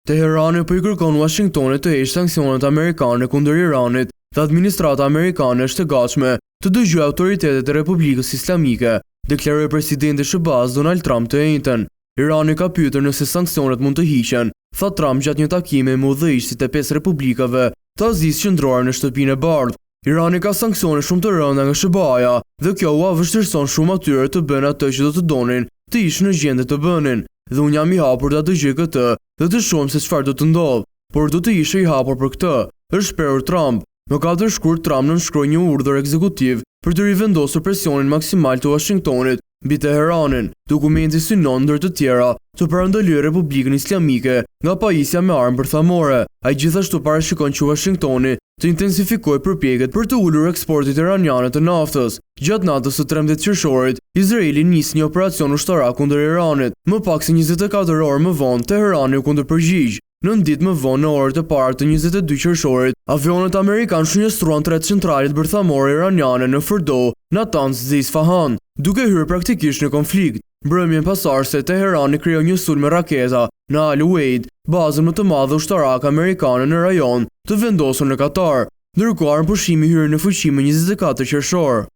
Teherani po I kërkon Washingtonit të heqë sanksionet amerikane kundër Iranit dhe administrata amerikane është e gatshme të dëgjojë autoritetet e Republikës Islamike, deklaroi presidenti Shëbaz Donald Trump të njëjtën. Irani ka pyetur nëse sanksionet mund të hiqen, tha Trump gjatë një takimi me udhëheqësit e 5 republikave të Azisë Qendrore në Shtëpinë e Bardhë. Irani ka sanksione shumë të rënda nga SBA-ja dhe kjo ua vështirëson shumë atyre të bëjnë atë që do të donin të ishin në gjendje të bënin. Dhe unë jam I hapur ta dëgjoj këtë dhe të shohim se çfarë do të ndodhë, por do të ishe I hapur për këtë, është shprehur Trump. Më 4 shkurt Trump nënshkroi një urdhër ekzekutiv për të rivendosur presionin maksimal të Washingtonit mbi Teheranin. Dokumenti synon ndër të tjera të parandalojë Republikën Islamike nga pajisja me armë bërthamore. Ai gjithashtu parashikon që Washingtoni të intensifikojë përpjekjet për të ulur eksportit iraniane të naftës. Gjatë natës së 13 qershorit, Izraeli nisi një operacion ushtarak kundër Iranit. Më pak se 24 orë më vonë, Teherani u kundërpërgjigj. Në ditë më vonë në orët e parë të 22 qershorit, avionet amerikan shënjestruan 3 centralet bërthamore iraniane në Fordo, Natanz dhe Isfahan, duke hyrë praktikisht në konflikt. Mbrëmjen pasardhëse Teherani krijoi një sulm me raketa në Al Udeid, bazën më të madhe ushtarake amerikane në rajon, të vendosur në Katar, ndërkohë armëpushimi hyri në fuqi më 24 qershor.